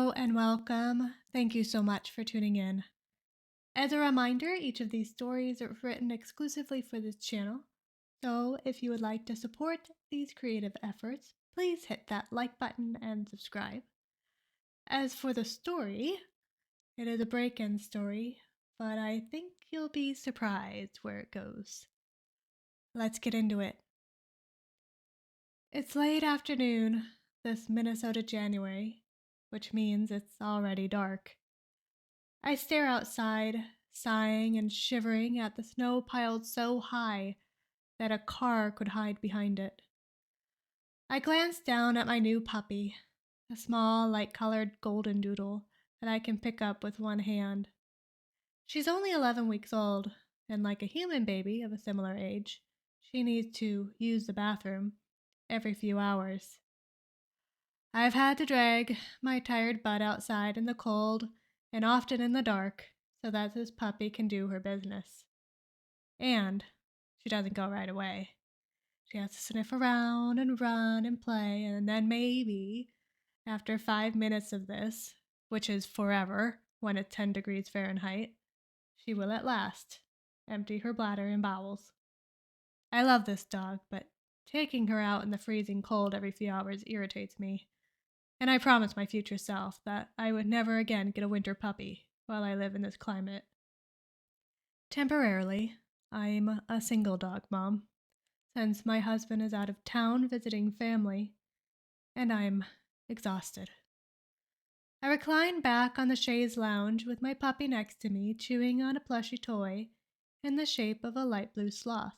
Hello and welcome. Thank you so much for tuning in. As a reminder, each of these stories are written exclusively for this channel. So if you would like to support these creative efforts, please hit that like button and subscribe. As for the story, it is a break in story, but I think you'll be surprised where it goes. Let's get into it. It's late afternoon, this Minnesota January, which means it's already dark. I stare outside, sighing and shivering at the snow piled so high that a car could hide behind it. I glance down at my new puppy, a small, light colored golden doodle that I can pick up with one hand. She's only 11 weeks old, and like a human baby of a similar age, she needs to use the bathroom every few hours. I've had to drag my tired butt outside in the cold and often in the dark so that this puppy can do her business. And she doesn't go right away. She has to sniff around and run and play, and then maybe, after 5 minutes of this, which is forever when it's 10 degrees Fahrenheit, she will at last empty her bladder and bowels. I love this dog, but taking her out in the freezing cold every few hours irritates me. And I promised my future self that I would never again get a winter puppy while I live in this climate. Temporarily, I'm a single dog mom, since my husband is out of town visiting family, and I'm exhausted. I recline back on the chaise lounge with my puppy next to me, chewing on a plushy toy in the shape of a light blue sloth.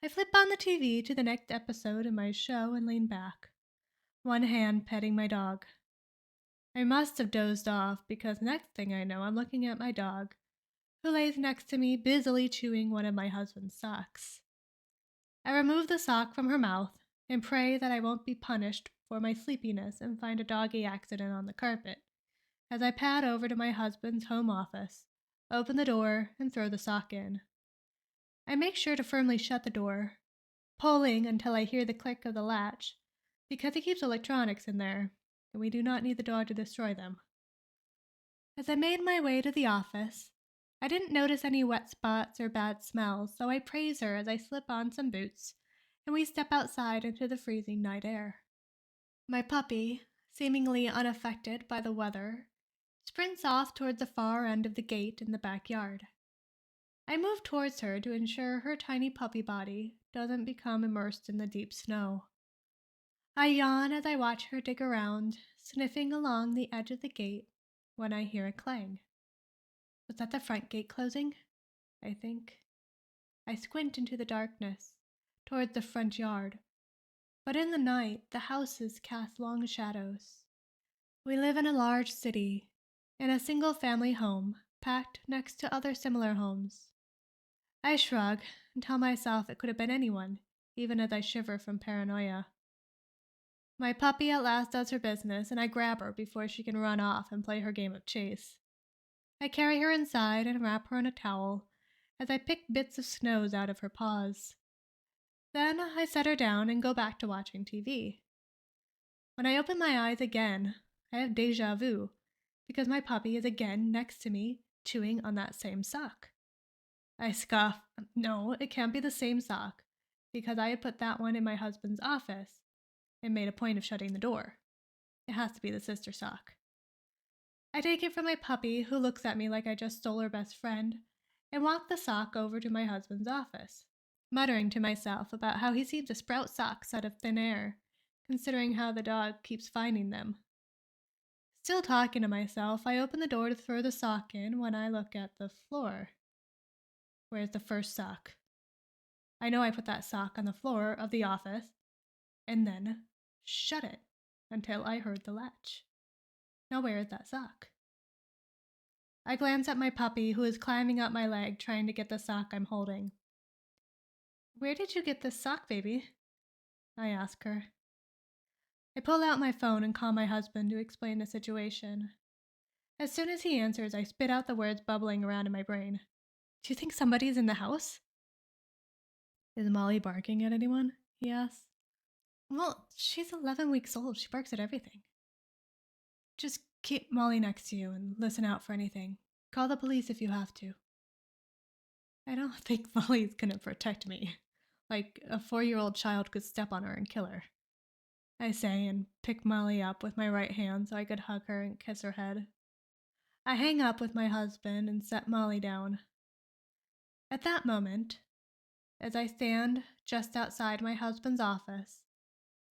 I flip on the TV to the next episode of my show and lean back, one hand petting my dog. I must have dozed off because next thing I know, I'm looking at my dog, who lays next to me busily chewing one of my husband's socks. I remove the sock from her mouth and pray that I won't be punished for my sleepiness and find a doggy accident on the carpet as I pad over to my husband's home office, open the door, and throw the sock in. I make sure to firmly shut the door, pulling until I hear the click of the latch, because he keeps electronics in there, and we do not need the dog to destroy them. As I made my way to the office, I didn't notice any wet spots or bad smells, so I praise her as I slip on some boots and we step outside into the freezing night air. My puppy, seemingly unaffected by the weather, sprints off towards the far end of the gate in the backyard. I move towards her to ensure her tiny puppy body doesn't become immersed in the deep snow. I yawn as I watch her dig around, sniffing along the edge of the gate when I hear a clang. Was that the front gate closing? I think. I squint into the darkness, towards the front yard, but in the night the houses cast long shadows. We live in a large city, in a single-family home, packed next to other similar homes. I shrug and tell myself it could have been anyone, even as I shiver from paranoia. My puppy at last does her business, and I grab her before she can run off and play her game of chase. I carry her inside and wrap her in a towel as I pick bits of snows out of her paws. Then I set her down and go back to watching TV. When I open my eyes again, I have deja vu because my puppy is again next to me, chewing on that same sock. I scoff. No, it can't be the same sock because I had put that one in my husband's office and made a point of shutting the door. It has to be the sister sock. I take it from my puppy, who looks at me like I just stole her best friend, and walk the sock over to my husband's office, muttering to myself about how he seems to sprout socks out of thin air, considering how the dog keeps finding them. Still talking to myself, I open the door to throw the sock in when I look at the floor. Where's the first sock? I know I put that sock on the floor of the office, and then shut it until I heard the latch. Now where is that sock? I glance at my puppy, who is climbing up my leg trying to get the sock I'm holding. Where did you get this sock, baby? I ask her. I pull out my phone and call my husband to explain the situation. As soon as he answers, I spit out the words bubbling around in my brain. Do you think somebody's in the house? Is Molly barking at anyone? He asks. Well, she's 11 weeks old. She barks at everything. Just Keep Molly next to you and listen out for anything. Call the police if you have to. I don't think Molly's gonna protect me. Like a 4-year-old child could step on her and kill her. I say and pick Molly up with my right hand so I could hug her and kiss her head. I hang up with my husband and set Molly down. At that moment, as I stand just outside my husband's office,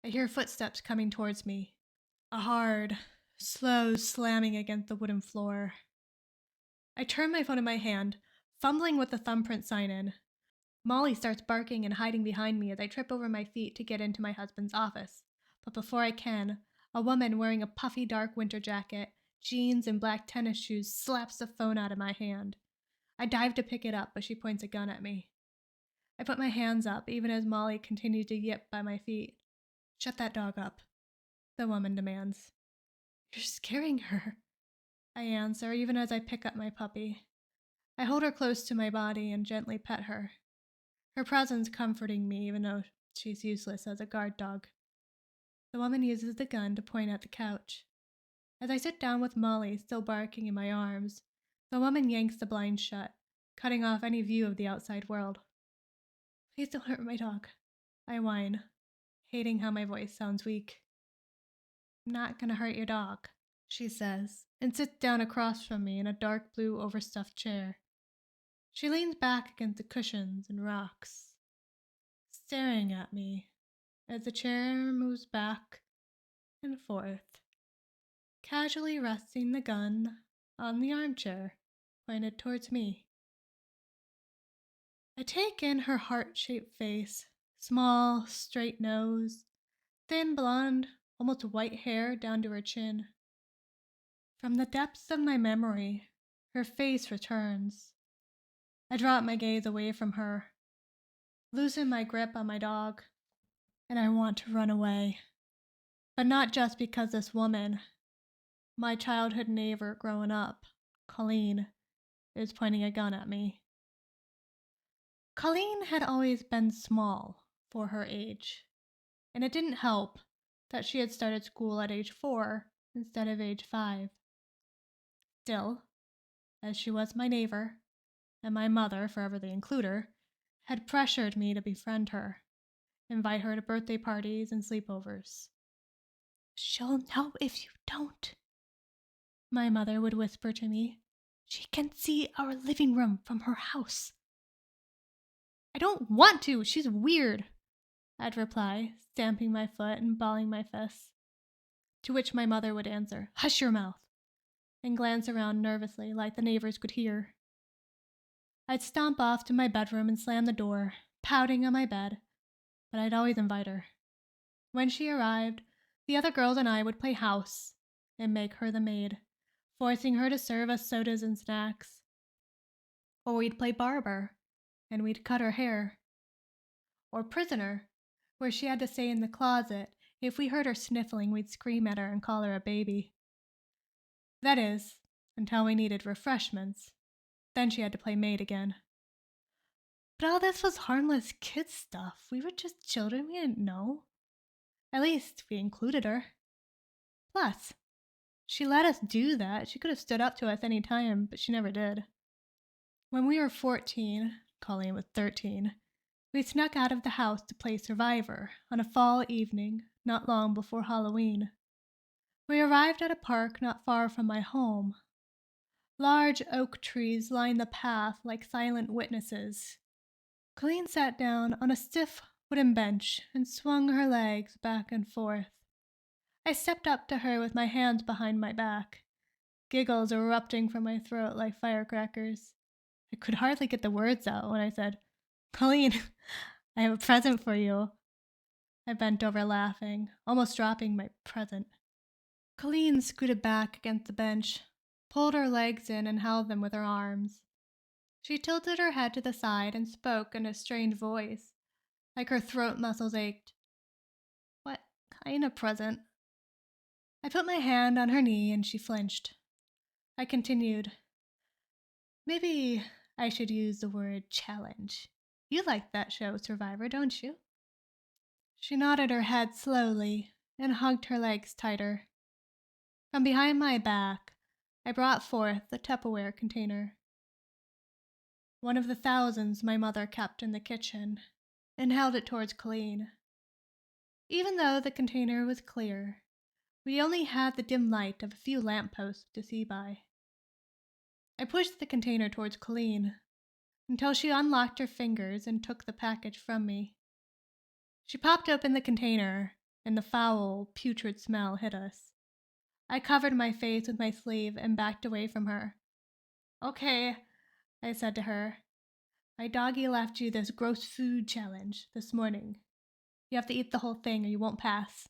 I hear footsteps coming towards me. A hard, slow slamming against the wooden floor. I turn my phone in my hand, fumbling with the thumbprint sign in. Molly starts barking and hiding behind me as I trip over my feet to get into my husband's office. But before I can, a woman wearing a puffy dark winter jacket, jeans, and black tennis shoes slaps the phone out of my hand. I dive to pick it up, but she points a gun at me. I put my hands up, even as Molly continues to yip by my feet. Shut that dog up, the woman demands. You're scaring her, I answer, even as I pick up my puppy. I hold her close to my body and gently pet her. Her presence comforting me, even though she's useless as a guard dog. The woman uses the gun to point at the couch. As I sit down with Molly still barking in my arms, the woman yanks the blind shut, cutting off any view of the outside world. Please don't hurt my dog, I whine, hating how my voice sounds weak. I'm not gonna hurt your dog, she says, and sits down across from me in a dark blue overstuffed chair. She leans back against the cushions and rocks, staring at me as the chair moves back and forth, casually resting the gun on the armchair pointed towards me. I take in her heart-shaped face, small, straight nose, thin blonde, almost white hair down to her chin. From the depths of my memory, her face returns. I drop my gaze away from her, loosen my grip on my dog, and I want to run away. But not just because this woman, my childhood neighbor growing up, Colleen, is pointing a gun at me. Colleen had always been small for her age, and it didn't help that she had started school at age 4 instead of age 5. Still, as she was my neighbor, and my mother, forever the includer, had pressured me to befriend her, invite her to birthday parties and sleepovers. She'll know if you don't, my mother would whisper to me. She can see our living room from her house. I don't want to. She's weird, I'd reply, stamping my foot and balling my fists. To which my mother would answer, hush your mouth, and glance around nervously like the neighbors could hear. I'd stomp off to my bedroom and slam the door, pouting on my bed, but I'd always invite her. When she arrived, the other girls and I would play house and make her the maid, forcing her to serve us sodas and snacks. Or we'd play barber, and we'd cut her hair. Or prisoner, where she had to stay in the closet. If we heard her sniffling, we'd scream at her and call her a baby. That is, until we needed refreshments. Then she had to play maid again. But all this was harmless kid stuff. We were just children, we didn't know. At least, we included her. Plus, she let us do that. She could have stood up to us any time, but she never did. When we were 14, Colleen was 13, we snuck out of the house to play Survivor on a fall evening not long before Halloween. We arrived at a park not far from my home. Large oak trees lined the path like silent witnesses. Colleen sat down on a stiff wooden bench and swung her legs back and forth. I stepped up to her with my hands behind my back, giggles erupting from my throat like firecrackers. I could hardly get the words out when I said, Colleen, I have a present for you. I bent over laughing, almost dropping my present. Colleen scooted back against the bench, pulled her legs in and held them with her arms. She tilted her head to the side and spoke in a strained voice, like her throat muscles ached. What kind of present? I put my hand on her knee and she flinched. I continued, maybe I should use the word challenge. You like that show, Survivor, don't you? She nodded her head slowly and hugged her legs tighter. From behind my back, I brought forth the Tupperware container, one of the thousands my mother kept in the kitchen, and held it towards Colleen. Even though the container was clear, we only had the dim light of a few lampposts to see by. I pushed the container towards Colleen until she unlocked her fingers and took the package from me. She popped open the container, and the foul, putrid smell hit us. I covered my face with my sleeve and backed away from her. "Okay," I said to her. "My doggy left you this gross food challenge this morning. You have to eat the whole thing or you won't pass."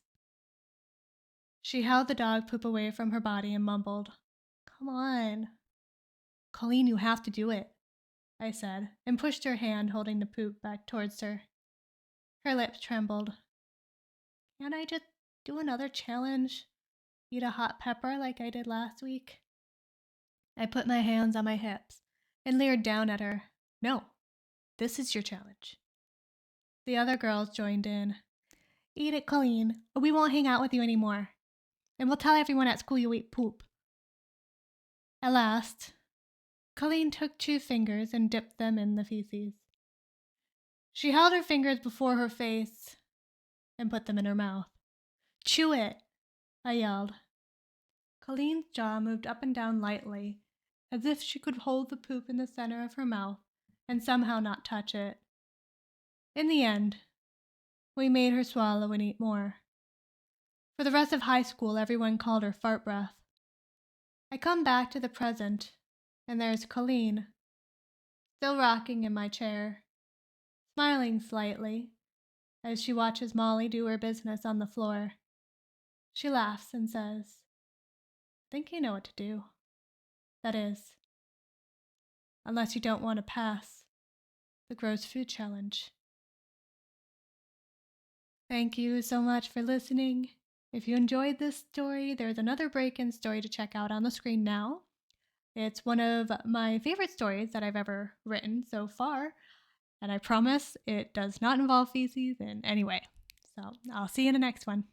She held the dog poop away from her body and mumbled, "Come on." "Colleen, you have to do it," I said, and pushed her hand holding the poop back towards her. Her lips trembled. "Can't I just do another challenge? Eat a hot pepper like I did last week?" I put my hands on my hips and leered down at her. "No, this is your challenge." The other girls joined in. "Eat it, Colleen, or we won't hang out with you anymore. And we'll tell everyone at school you ate poop." At last, Colleen took 2 fingers and dipped them in the feces. She held her fingers before her face and put them in her mouth. "Chew it," I yelled. Colleen's jaw moved up and down lightly, as if she could hold the poop in the center of her mouth and somehow not touch it. In the end, we made her swallow and eat more. For the rest of high school, everyone called her Fart Breath. I come back to the present, and there's Colleen, still rocking in my chair, smiling slightly as she watches Molly do her business on the floor. She laughs and says, "I think you know what to do. That is, unless you don't want to pass the gross food challenge." Thank you so much for listening. If you enjoyed this story, there's another break-in story to check out on the screen now. It's one of my favorite stories that I've ever written so far, and I promise it does not involve feces in any way. So I'll see you in the next one.